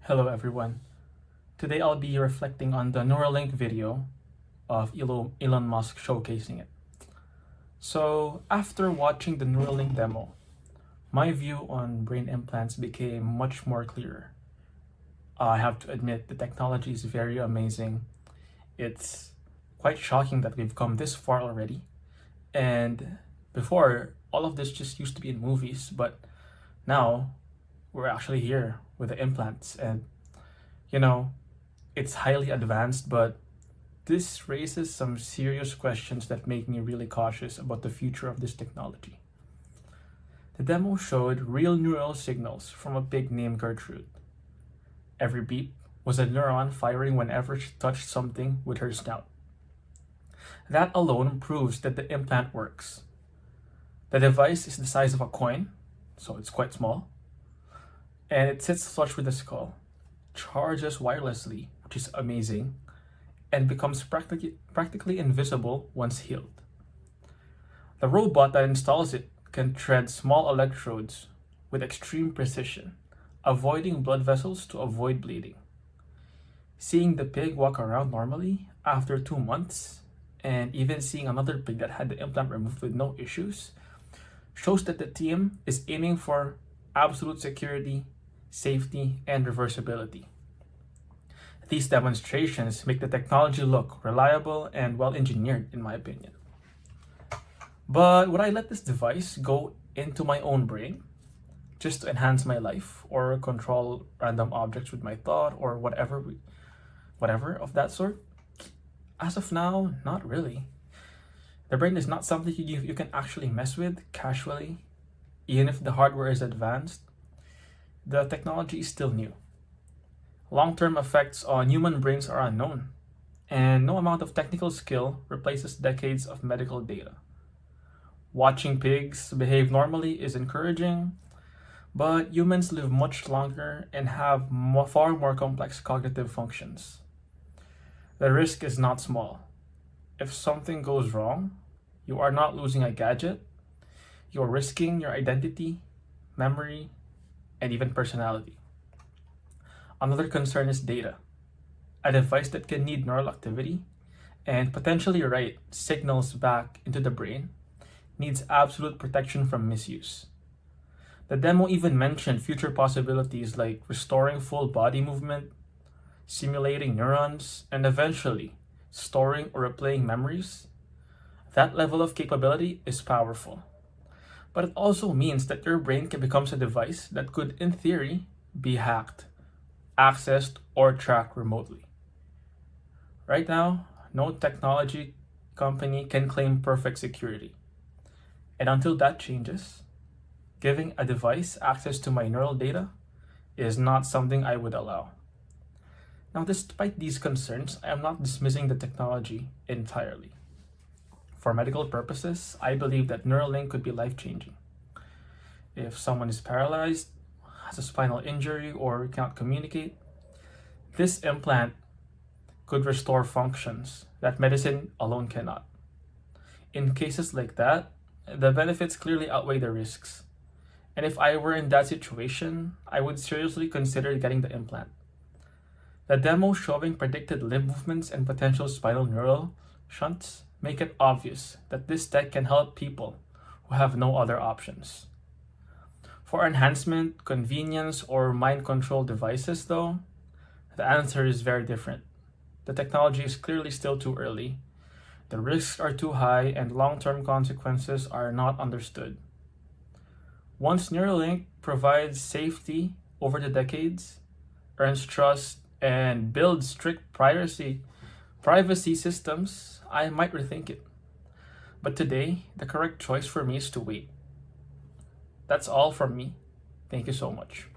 Hello everyone. Today I'll be reflecting on the Neuralink video of Elon Musk showcasing it. So after watching the Neuralink demo, my view on brain implants became much more clearer. I have to admit the technology is very amazing. It's quite shocking that we've come this far already. And before, all of this just used to be in movies, but now we're actually here with the implants, and you know it's highly advanced, but this raises some serious questions that make me really cautious about the future of this technology. The demo showed real neural signals from a pig named Gertrude. Every beep was a neuron firing whenever she touched something with her snout. That alone proves that the implant works. The device is the size of a coin, so it's quite small, and it sits flush with the skull, charges wirelessly, which is amazing, and becomes practically invisible once healed. The robot that installs it can thread small electrodes with extreme precision, avoiding blood vessels to avoid bleeding. Seeing the pig walk around normally after 2 months, and even seeing another pig that had the implant removed with no issues, shows that the team is aiming for absolute security, safety, and reversibility. These demonstrations make the technology look reliable and well engineered, in my opinion. But would I let this device go into my own brain just to enhance my life or control random objects with my thought or whatever of that sort? As of now, not really. The brain is not something you can actually mess with casually, even if the hardware is advanced. The technology is still new. Long-term effects on human brains are unknown, and no amount of technical skill replaces decades of medical data. Watching pigs behave normally is encouraging, but humans live much longer and have far more complex cognitive functions. The risk is not small. If something goes wrong, you are not losing a gadget, you're risking your identity, memory, and even personality. Another concern is data. A device that can need neural activity and potentially write signals back into the brain needs absolute protection from misuse. The demo even mentioned future possibilities like restoring full body movement, simulating neurons, and eventually storing or replaying memories. That level of capability is powerful. But it also means that your brain can become a device that could, in theory, be hacked, accessed, or tracked remotely. Right now, no technology company can claim perfect security. And until that changes, giving a device access to my neural data is not something I would allow. Now, despite these concerns, I am not dismissing the technology entirely. For medical purposes, I believe that Neuralink could be life-changing. If someone is paralyzed, has a spinal injury, or cannot communicate, this implant could restore functions that medicine alone cannot. In cases like that, the benefits clearly outweigh the risks. And if I were in that situation, I would seriously consider getting the implant. The demo showing predicted limb movements and potential spinal neural shunts make it obvious that this tech can help people who have no other options. For enhancement, convenience, or mind control devices, though, the answer is very different. The technology is clearly still too early. The risks are too high and long-term consequences are not understood. Once Neuralink provides safety over the decades, earns trust, and builds strict privacy systems, I might rethink it. But today, the correct choice for me is to wait. That's all from me. Thank you so much.